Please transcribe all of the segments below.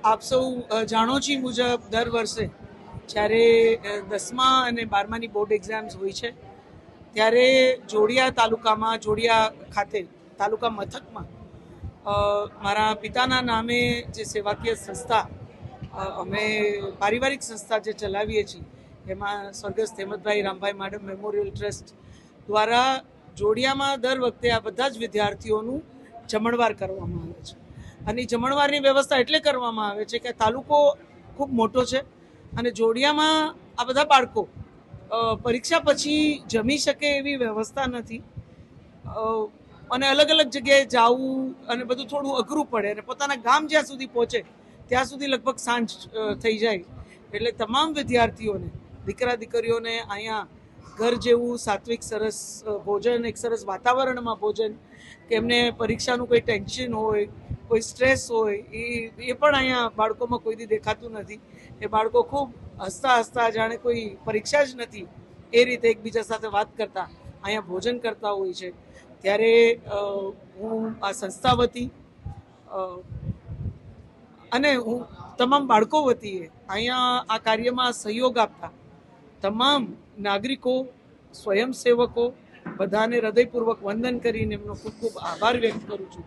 આપ સૌ જાણો છો મુજબ દર વર્ષે જ્યારે 10મા અને 12માની બોર્ડ એક્ઝામ્સ હોય છે ત્યારે જોડિયા તાલુકામાં જોડિયા ખાતે તાલુકા મથકમાં મારા પિતાના નામે જે સેવાકીય સંસ્થા અમે પારિવારિક સંસ્થા જે ચલાવીએ છીએ એમાં સ્વર્ગસ્થ હેમંતભાઈ રામભાઈ માડમ મેમોરિયલ ટ્રસ્ટ દ્વારા જોડિયામાં દર વખતે આ બધા જ વિદ્યાર્થીઓનું જમણવાર કરવામાં આવે છે અને જમણવારની વ્યવસ્થા એટલે કરવામાં આવે છે કે તાલુકો ખૂબ મોટો છે અને જોડિયામાં આ બધા બાળકો પરીક્ષા પછી જમી શકે એવી વ્યવસ્થા નથી અને અલગ અલગ જગ્યાએ જવું અને બધું થોડું અઘરું પડે અને પોતાના ગામ જ્યાં સુધી પહોંચે ત્યાં સુધી લગભગ સાંજ થઈ જાય એટલે તમામ વિદ્યાર્થીઓને દીકરા દીકરીઓને અહીંયા ઘર જેવું સાત્વિક સરસ ભોજન એક સરસ વાતાવરણમાં ભોજન કે એમને પરીક્ષાનું કોઈ ટેન્શન હોય કોઈ સ્ટ્રેસ હોય એ પણ અહીંયા બાળકોમાં કોઈ દી દેખાતું નથી એ બાળકો ખૂબ હસતા હસતા જાણે કોઈ પરીક્ષા જ નથી એ રીતે એકબીજા સાથે વાત કરતા અહીંયા ભોજન કરતા હોય છે ત્યારે હું આ સંસ્થા વતી અને હું તમામ બાળકો વતીએ અહીંયા આ કાર્યમાં સહયોગ આપતા તમામ નાગરિકો સ્વયંસેવકો બધાને હૃદયપૂર્વક વંદન કરીને એમનો ખૂબ ખૂબ આભાર વ્યક્ત કરું છું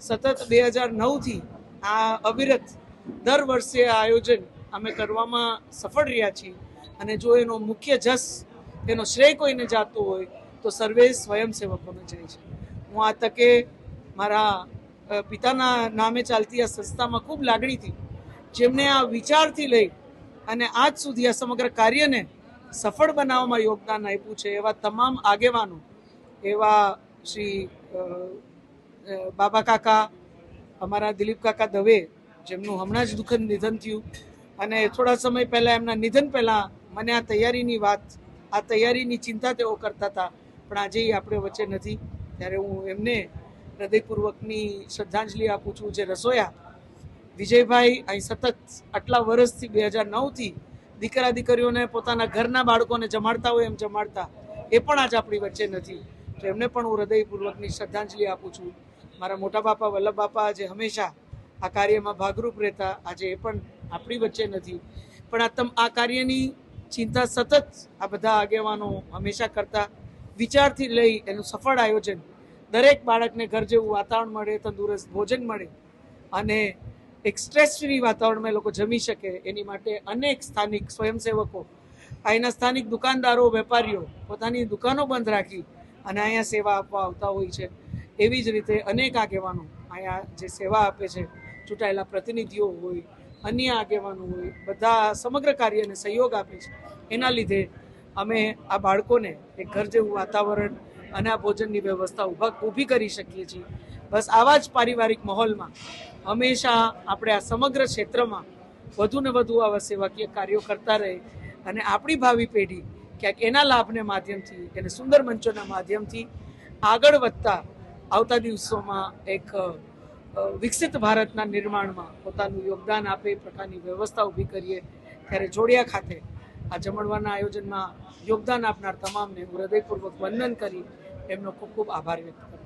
સતત 2009થી આ અવિરત દર વર્ષે આ આયોજન અમે કરવામાં સફળ રહ્યા છીએ અને જો એનો મુખ્ય જસ એનો શ્રેય કોઈને જાતો હોય તો સર્વે સ્વયંસેવકોને જાય છે હું આ તકે મારા પિતાના નામે ચાલતી આ સંસ્થામાં ખૂબ લાગણીથી જેમને આ વિચારથી લઈ અને આજ સુધી આ સમગ્ર કાર્યને સફળ બનાવવામાં યોગદાન આપ્યું છે એવા તમામ આગેવાનો એવા શ્રી બાબા કાકા અમારા દિલીપ કાકા દવે જેમનું હમણાં જ દુઃખદ નિધન થયું અને થોડા સમય પહેલાં એમના નિધન પહેલાં મને આ તૈયારીની ચિંતા તેઓ કરતા હતા પણ આજે આપણે વચ્ચે નથી ત્યારે હું એમને હૃદયપૂર્વકની શ્રદ્ધાંજલિ આપું છું જે રસોયા વિજયભાઈ અહીં સતત આટલા વર્ષથી 2009થી દીકરા દીકરીઓને પોતાના ઘરના બાળકોને જમાડતા હોય એમ જમાડતા એ પણ આજ આપણી વચ્ચે નથી તો એમને પણ હું હૃદયપૂર્વકની શ્રદ્ધાંજલિ આપું છું મારા મોટા બાપા વલ્લભ બાપા જે હંમેશા આ કાર્યમાં ભાગરૂપ રહેતા આજે એ પણ આપણી વચ્ચે નથી પણ આ કાર્યની ચિંતા સતત આ બધા આગેવાનો હંમેશા કરતા વિચારથી લઈ એનું સફળ આયોજન દરેક બાળકને ઘર જેવું વાતાવરણ મળે તંદુરસ્ત ભોજન મળે અને એક સ્ટ્રેસ ફ્રી વાતાવરણમાં એ લોકો જમી શકે એની માટે અનેક સ્થાનિક સ્વયંસેવકો અહીંના સ્થાનિક દુકાનદારો વેપારીઓ પોતાની દુકાનો બંધ રાખી અને અહીંયા સેવા આપવા આવતા હોય છે એવી જ રીતે અનેક આગેવાનો અહીંયા જે સેવા આપે છે ચૂંટાયેલા પ્રતિનિધિઓ હોય અન્ય આગેવાનો હોય બધા સમગ્ર કાર્યને સહયોગ આપે છે એના લીધે અમે આ બાળકોને એક ઘર જેવું વાતાવરણ અને આ ભોજનની વ્યવસ્થા ઊભી કરી શકીએ છીએ બસ આવા જ પારિવારિક માહોલમાં હંમેશા આપણે આ સમગ્ર ક્ષેત્રમાં વધુ ને વધુ આવા સેવાકીય કાર્યો કરતા રહે અને આપણી ભાવિ પેઢી ક્યાંક એના લાભને માધ્યમથી એને સુંદર મંચોના માધ્યમથી આગળ વધતા આવતા દિવસોમાં એક વિકસિત ભારતના નિર્માણમાં પોતાનું યોગદાન આપે એ પ્રકારની વ્યવસ્થા ઊભી કરીએ ત્યારે જોડિયા ખાતે આ જમણવારના આયોજનમાં યોગદાન આપનાર તમામને હું હૃદયપૂર્વક વંદન કરી એમનો ખૂબ ખૂબ આભાર વ્યક્ત કરું